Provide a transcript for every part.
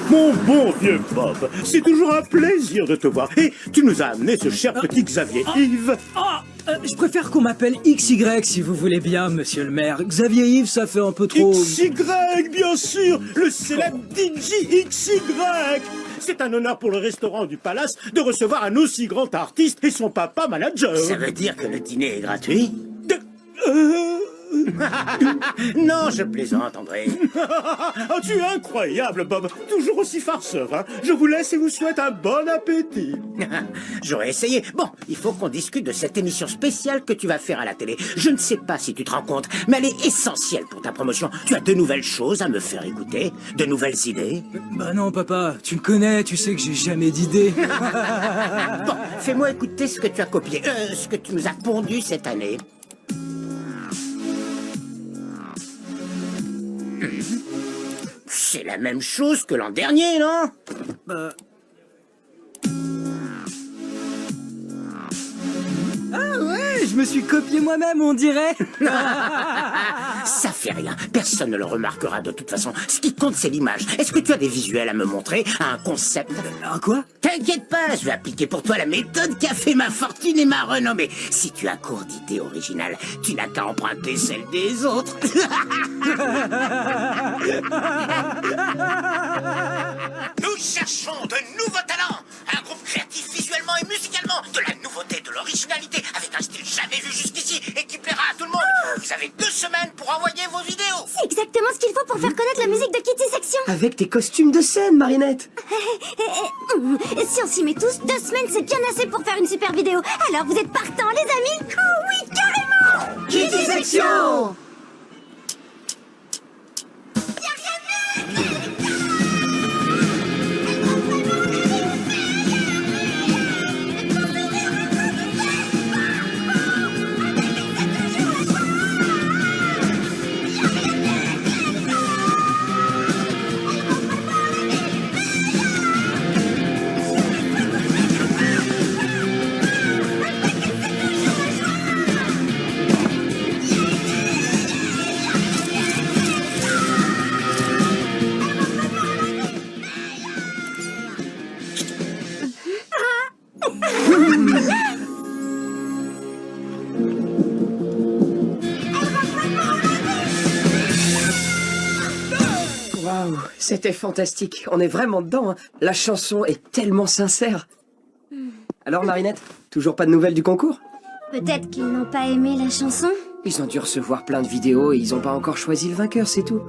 Mon bon vieux Bob, c'est toujours un plaisir de te voir. Et tu nous as amené ce cher petit Xavier Yves. Je préfère qu'on m'appelle XY si vous voulez bien, monsieur le maire. Xavier Yves, ça fait un peu trop... XY, bien sûr, le célèbre DJ XY. C'est un honneur pour le restaurant du Palace de recevoir un aussi grand artiste et son papa manager. Ça veut dire que le dîner est gratuit? Euh, Non, je plaisante, André. Ah, tu es incroyable, Bob. Toujours aussi farceur, hein. Je vous laisse et vous souhaite un bon appétit. J'aurais essayé. Bon, il faut qu'on discute de cette émission spéciale que tu vas faire à la télé. Je ne sais pas si tu te rends compte, mais elle est essentielle pour ta promotion. Tu as de nouvelles choses à me faire écouter, de nouvelles idées. Bah non, papa, tu me connais, tu sais que j'ai jamais d'idée. Bon, fais-moi écouter ce que tu as copié, ce que tu nous as pondu cette année. C'est la même chose que l'an dernier, non? Ah ouais, je me suis copié moi-même, on dirait. Ça fait rien, personne ne le remarquera de toute façon. Ce qui compte, c'est l'image. Est-ce que tu as des visuels à me montrer, un concept? Ah quoi? T'inquiète pas, je vais appliquer pour toi la méthode qui a fait ma fortune et ma renommée. Si tu as court d'idées originales, tu n'as qu'à emprunter celles des autres. Nous cherchons de nouveaux talents, un groupe créatif visuellement et musicalement, de la nouveauté, de l'originalité, avec un style jamais vu jusqu'ici et qui plaira à tout le monde. Vous avez 2 semaines pour envoyer vos vidéos. C'est exactement ce qu'il faut pour faire connaître la musique de Kitty Section. Avec tes costumes de scène, Marinette. Si on s'y met tous, 2 semaines c'est bien assez pour faire une super vidéo. Alors vous êtes partants les amis? Oh oui, carrément! Kitty Section. Waouh, c'était fantastique. On est vraiment dedans, hein. La chanson est tellement sincère. Alors, Marinette, toujours pas de nouvelles du concours? Peut-être qu'ils n'ont pas aimé la chanson. Ils ont dû recevoir plein de vidéos et ils ont pas encore choisi le vainqueur, c'est tout.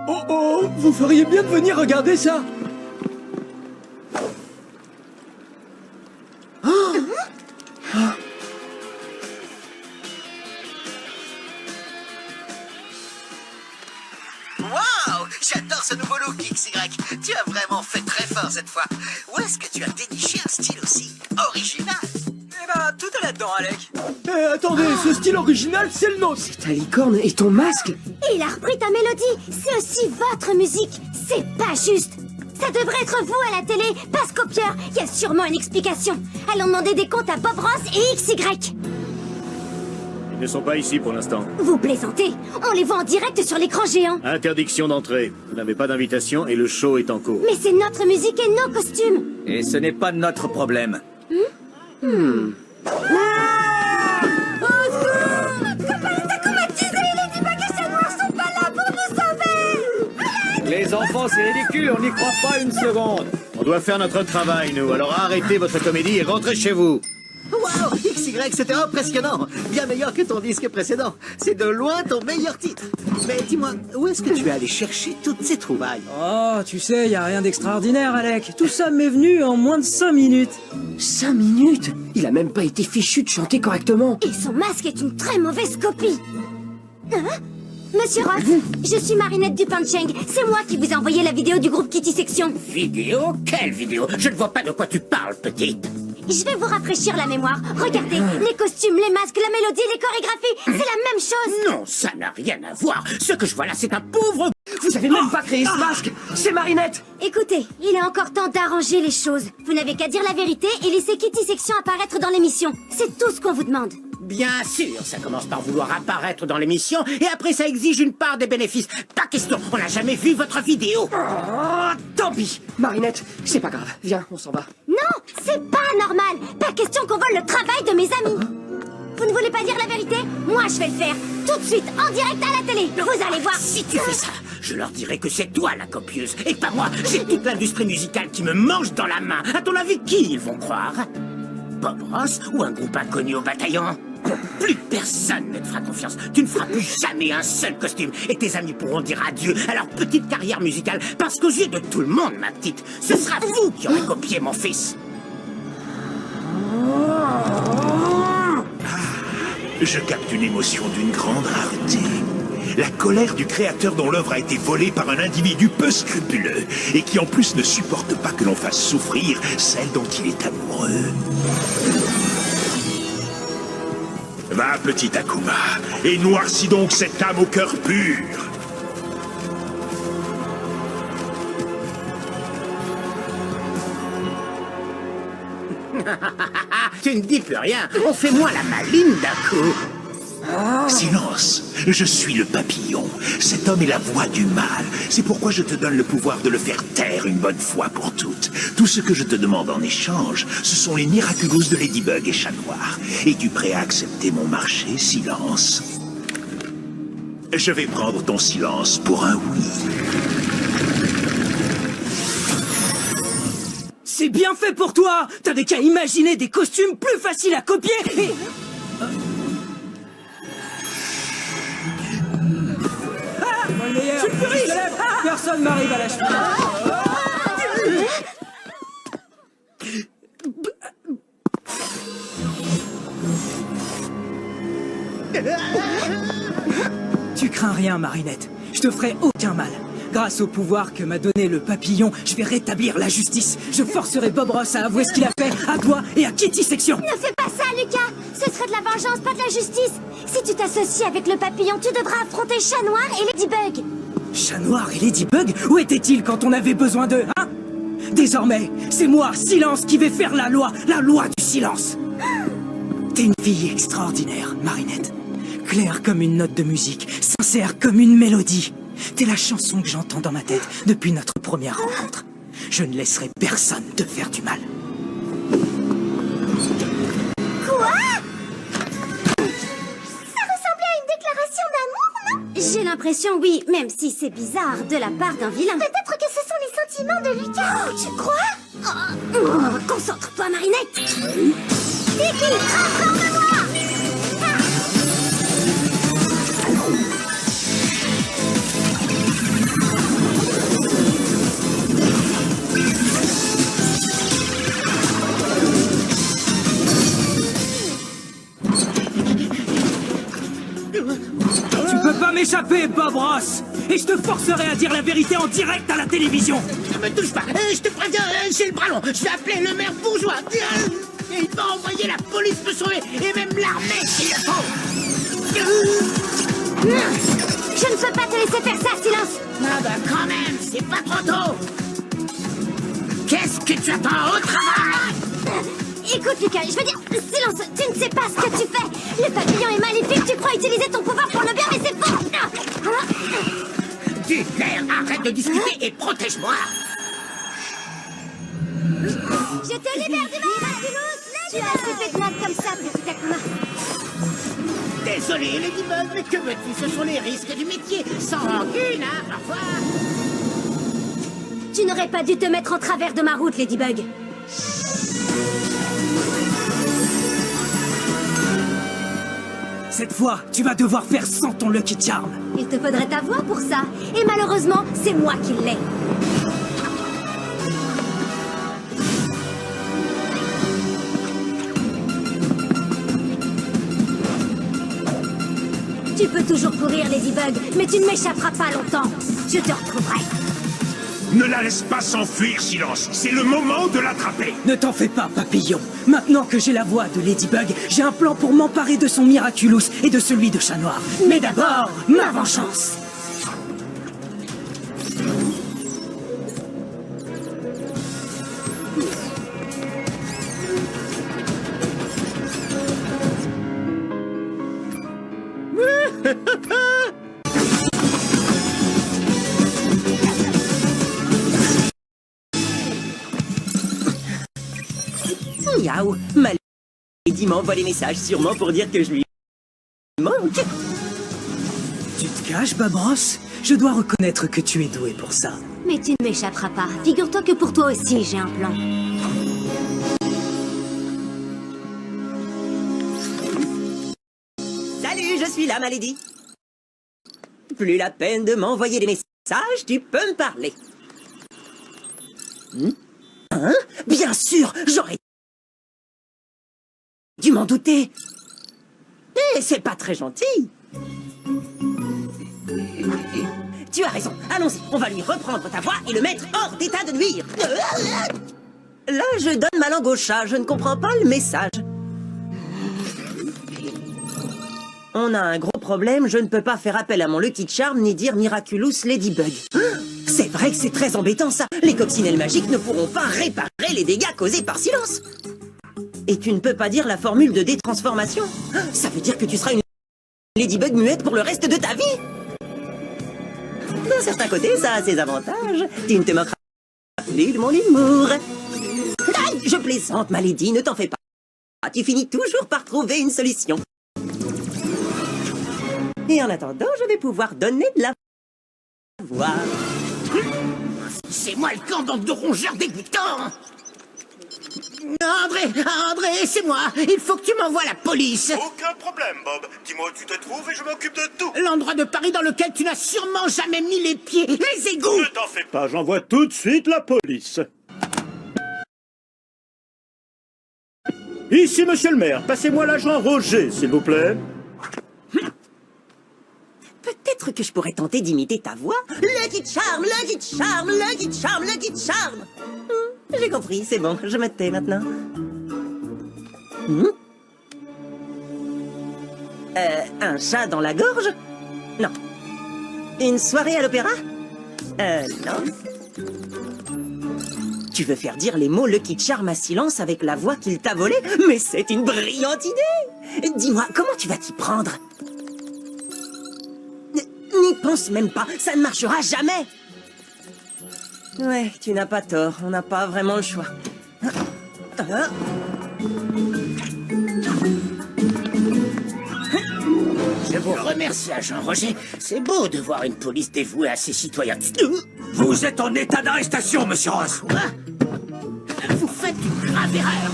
Oh oh, vous feriez bien de venir regarder ça. Waouh, j'adore ce nouveau look, XY. Tu as vraiment fait très fort cette fois. Où est-ce que tu as déniché un style aussi original? Eh ben, tout est là-dedans, Alec. Attendez, ce style original, c'est le nôtre. Ta licorne et ton masque. Et il a repris ta mélodie. C'est aussi votre musique. C'est pas juste. Ça devrait être vous à la télé, pas ce copieur. Il y a sûrement une explication. Allons demander des comptes à Bob Ross et XY. Ils ne sont pas ici pour l'instant. Vous plaisantez. On les voit en direct sur l'écran géant. Interdiction d'entrée. Vous n'avez pas d'invitation et le show est en cours. Mais c'est notre musique et nos costumes. Et ce n'est pas notre problème. Les enfants, c'est ridicule, on n'y croit pas une seconde. On doit faire notre travail, nous. Alors arrêtez votre comédie et rentrez chez vous. Waouh, XY, c'était impressionnant. Bien meilleur que ton disque précédent. C'est de loin ton meilleur titre. Mais dis-moi, où est-ce que tu es allé chercher toutes ces trouvailles? Oh, tu sais, y a rien d'extraordinaire, Alec. Tout ça m'est venu en moins de 5 minutes. 5 minutes. Il a même pas été fichu de chanter correctement. Et son masque est une très mauvaise copie. Hein? Monsieur Ross, je suis Marinette du Pancheng. C'est moi qui vous ai envoyé la vidéo du groupe Kitty Section. Vidéo? Quelle vidéo? Je ne vois pas de quoi tu parles, petite. Je vais vous rafraîchir la mémoire. Regardez, les costumes, les masques, la mélodie, les chorégraphies, c'est la même chose. Non, ça n'a rien à voir. Ce que je vois là, c'est un pauvre Vous avez même pas créé ce masque. C'est Marinette. Écoutez, il est encore temps d'arranger les choses. Vous n'avez qu'à dire la vérité et laisser Kitty Section apparaître dans l'émission. C'est tout ce qu'on vous demande. Bien sûr, ça commence par vouloir apparaître dans l'émission et après ça exige une part des bénéfices. Pas question, on n'a jamais vu votre vidéo. Oh, tant pis. Marinette, c'est pas grave. Viens, on s'en va. Non, c'est pas normal. Pas question qu'on vole le travail de mes amis. Vous ne voulez pas dire la vérité? Moi, je vais le faire. Tout de suite, en direct à la télé. Vous allez voir. Si tu fais ça, je leur dirai que c'est toi la copieuse et pas moi. J'ai toute l'industrie musicale qui me mange dans la main. À ton avis, qui ils vont croire? Bob Ross ou un groupe inconnu au bataillon? Plus personne ne te fera confiance. Tu ne feras plus jamais un seul costume et tes amis pourront dire adieu à leur petite carrière musicale parce qu'aux yeux de tout le monde, ma petite, ce sera vous qui aurez copié mon fils. Je capte une émotion d'une grande rareté. La colère du créateur dont l'œuvre a été volée par un individu peu scrupuleux et qui en plus ne supporte pas que l'on fasse souffrir celle dont il est amoureux. Va, petit Akuma, et noircis donc cette âme au cœur pur. Tu ne dis plus rien. On fait moins la maline d'un coup. Silence, je suis le papillon. Cet homme est la voix du mal. C'est pourquoi je te donne le pouvoir de le faire taire une bonne fois pour toutes. Tout ce que je te demande en échange, ce sont les miraculous de Ladybug et Chat Noir. Es-tu prêt à accepter mon marché, Silence? Je vais prendre ton silence pour un oui. C'est bien fait pour toi. T'avais qu'à imaginer des costumes plus faciles à copier et... Moi le meilleur. Je suis plus riche. Personne m'arrive à la cheville. Tu crains rien, Marinette. Je te ferai aucun mal. Grâce au pouvoir que m'a donné le papillon, je vais rétablir la justice. Je forcerai Bob Ross à avouer ce qu'il a fait à toi et à Kitty Section. Ne fais pas ça, Lucas. Ce serait de la vengeance, pas de la justice. Si tu t'associes avec le papillon, tu devras affronter Chat Noir et Ladybug. Chat Noir et Ladybug, où étaient-ils quand on avait besoin d'eux, hein? Désormais, c'est moi, Silence, qui vais faire la loi du silence. T'es une fille extraordinaire, Marinette. Claire comme une note de musique, sincère comme une mélodie. T'es la chanson que j'entends dans ma tête depuis notre première rencontre. Je ne laisserai personne te faire du mal. Quoi? Ça ressemblait à une déclaration d'amour, non? J'ai l'impression, oui, même si c'est bizarre de la part d'un vilain. Peut-être que ce sont les sentiments de Lucas. Oh, tu crois? Concentre-toi, Marinette. Tiki, transforme-moi! Tu peux pas m'échapper, Bob Ross! Et je te forcerai à dire la vérité en direct à la télévision! Ne me touche pas, je te préviens, j'ai le bras long. Je vais appeler le maire bourgeois. Et il va envoyer la police me sauver et même l'armée s'il le faut. Je ne peux pas te laisser faire ça, Silence. Ah bah quand même, c'est pas trop tôt. Qu'est-ce que tu attends au travail? Écoute, Lucas, je veux dire, Silence, tu ne sais pas ce que tu fais. Le papillon est maléfique, tu crois utiliser ton pouvoir pour le bien, mais c'est faux. Du clair, arrête de discuter et protège-moi. Je te libère du miraculous. Tu as assez fait de mal comme ça, petit Akuma. Désolé, Ladybug, mais que veux-tu? Ce sont les risques du métier. Sans rancune, hein, parfois. Tu n'aurais pas dû te mettre en travers de ma route, Ladybug. Cette fois, tu vas devoir faire sans ton Lucky Charm. Il te faudrait ta voix pour ça. Et malheureusement, c'est moi qui l'ai. Tu peux toujours courir, Ladybug, mais tu ne m'échapperas pas longtemps. Je te retrouverai. Ne la laisse pas s'enfuir, Silence. C'est le moment de l'attraper. Ne t'en fais pas, papillon. Maintenant que j'ai la voix de Ladybug, j'ai un plan pour m'emparer de son Miraculous et de celui de Chat Noir. Mais d'abord, ma vengeance. Miaou, Lady m'envoie des messages sûrement pour dire que je lui manque. Tu te caches, Babros? Je dois reconnaître que tu es doué pour ça. Mais tu ne m'échapperas pas. Figure-toi que pour toi aussi, j'ai un plan. Salut, je suis là, ma Lady. Plus la peine de m'envoyer des messages, tu peux me parler. Hein? Bien sûr, j'aurais dû m'en douter. Eh, c'est pas très gentil. Tu as raison, allons-y, on va lui reprendre ta voix et le mettre hors d'état de nuire. Là, je donne ma langue au chat, je ne comprends pas le message. On a un gros problème, je ne peux pas faire appel à mon Lucky Charm ni dire Miraculous Ladybug. C'est vrai que c'est très embêtant ça. Les coccinelles magiques ne pourront pas réparer les dégâts causés par Silence. Et tu ne peux pas dire la formule de détransformation. Ça veut dire que tu seras une Ladybug muette pour le reste de ta vie. D'un certain côté, ça a ses avantages. Tu ne te moqueras plus de mon humour. Aïe, je plaisante, ma Lady, ne t'en fais pas. Tu finis toujours par trouver une solution. Et en attendant, je vais pouvoir donner de la voix. C'est moi le camp de rongeurs dégoûtants. André, c'est moi. Il faut que tu m'envoies la police. Aucun problème, Bob. Dis-moi où tu te trouves et je m'occupe de tout. L'endroit de Paris dans lequel tu n'as sûrement jamais mis les pieds. Les égouts. Ne t'en fais pas. Pas, j'envoie tout de suite la police. Ici, monsieur le maire, passez-moi l'agent Roger, s'il vous plaît. Peut-être que je pourrais tenter d'imiter ta voix. Lucky Charm, Lucky Charm, Lucky Charm, Lucky Charm. J'ai compris, c'est bon, je me tais maintenant. Un chat dans la gorge? Non. Une soirée à l'opéra? Non. Tu veux faire dire les mots Lucky Charm à Silence avec la voix qu'il t'a volée? Mais c'est une brillante idée! Dis-moi, comment tu vas t'y prendre? N'y pense même pas, ça ne marchera jamais. Ouais, tu n'as pas tort, on n'a pas vraiment le choix. Je vous remercie, agent Roger. C'est beau de voir une police dévouée à ses citoyens. Vous êtes en état d'arrestation, monsieur Ross. Quoi? Vous faites une grave erreur.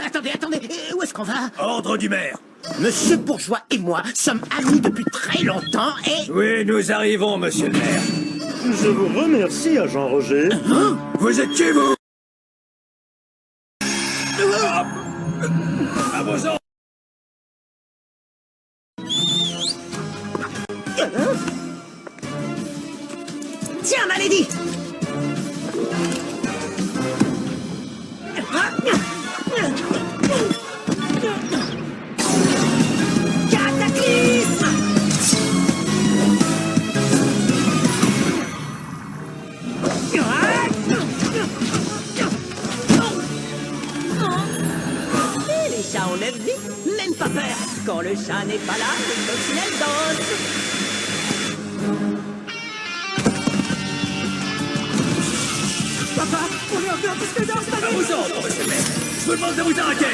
Attendez, où est-ce qu'on va? Ordre du maire. Monsieur Bourgeois et moi sommes amis depuis très longtemps et... Oui, nous arrivons, monsieur le maire. Je vous remercie, agent Roger. Vous êtes qui, vous? À vos ordres. Tiens, ma Lady! Cataclysme! Et les chats enlèvent vite, même pas peur. Quand le chat n'est pas là, les coccinelles dansent. Papa, on est encore plus que dans ce À vos ordres, monsieur le maire. Je vous demande de vous arrêter.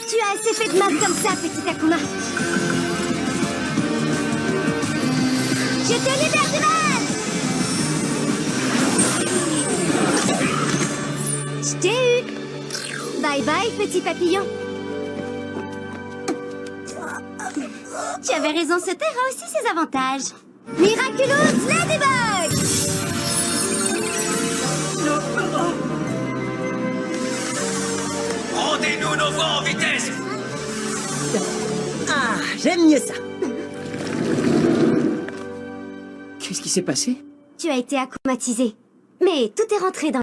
Tu as assez fait de mal comme ça, petit Akuma. Je te libère du mal. Je t'ai eu. Bye bye, petit papillon. Tu avais raison, ce terre a aussi ses avantages. Miraculous Ladybug! Rendez-nous nos voix en vitesse. Ah, j'aime mieux ça. Qu'est-ce qui s'est passé? Tu as été akumatisé. Mais tout est rentré dans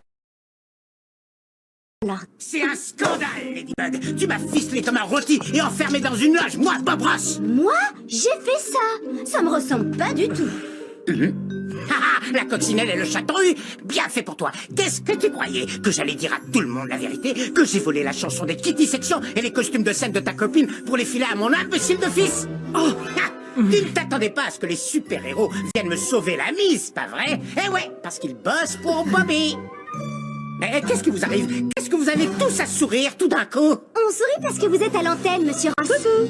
l'ordre. C'est un scandale, Ladybug. Tu m'as ficelé comme un rôti et enfermé dans une loge, moi, Bob Ross. Moi? J'ai fait ça. Ça me ressemble pas du tout. La coccinelle et le chatouille, bien fait pour toi. Qu'est-ce que tu croyais? Que j'allais dire à tout le monde la vérité? Que j'ai volé la chanson des Kitty Section et les costumes de scène de ta copine pour les filer à mon imbécile de fils? Oh, Tu ne t'attendais pas à ce que les super-héros viennent me sauver la mise, pas vrai? Eh ouais, parce qu'ils bossent pour Bobby. Mais qu'est-ce qui vous arrive? Qu'est-ce que vous avez tous à sourire tout d'un coup? On sourit parce que vous êtes à l'antenne, monsieur Rassou.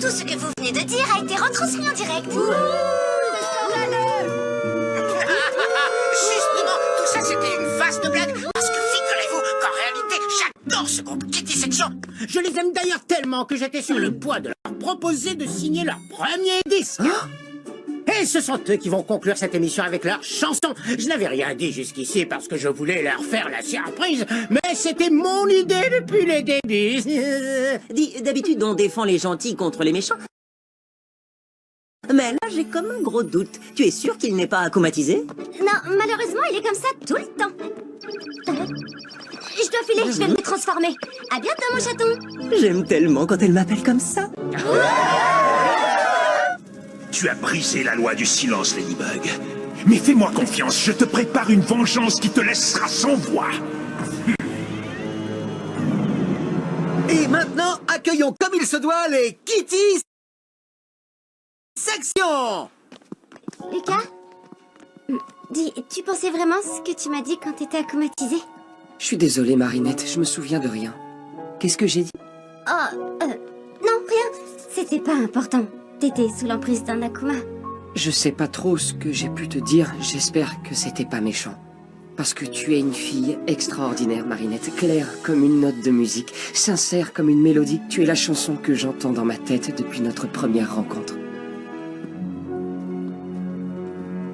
Tout ce que vous venez de dire a été retransmis en direct. Justement, tout ça c'était une vaste blague. Parce que figurez-vous qu'en réalité, j'adore ce groupe Kitty Section. Je les aime d'ailleurs tellement que j'étais sur le point de leur proposer de signer leur premier disque. Et ce sont eux qui vont conclure cette émission avec leur chanson. Je n'avais rien dit jusqu'ici parce que je voulais leur faire la surprise, mais c'était mon idée depuis le début. Dis, d'habitude, on défend les gentils contre les méchants. Mais là, j'ai comme un gros doute. Tu es sûr qu'il n'est pas akumatisé? Non, malheureusement, il est comme ça tout le temps. Je dois filer, je vais me transformer. À bientôt, mon chaton. J'aime tellement quand elle m'appelle comme ça. Tu as brisé la loi du silence, Ladybug. Mais fais-moi confiance, je te prépare une vengeance qui te laissera sans voix. Et maintenant, accueillons comme il se doit les Kitty Section. Lucas, dis, tu pensais vraiment ce que tu m'as dit quand t'étais akumatisé? Je suis désolé, Marinette, je me souviens de rien. Qu'est-ce que j'ai dit? Oh, non, rien. C'était pas important. T'étais sous l'emprise d'un Akuma. Je sais pas trop ce que j'ai pu te dire, j'espère que c'était pas méchant. Parce que tu es une fille extraordinaire, Marinette, claire comme une note de musique, sincère comme une mélodie. Tu es la chanson que j'entends dans ma tête depuis notre première rencontre.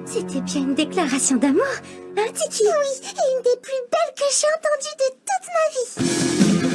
C'était bien une déclaration d'amour, hein, Tiki? Oui, et une des plus belles que j'ai entendues de toute ma vie.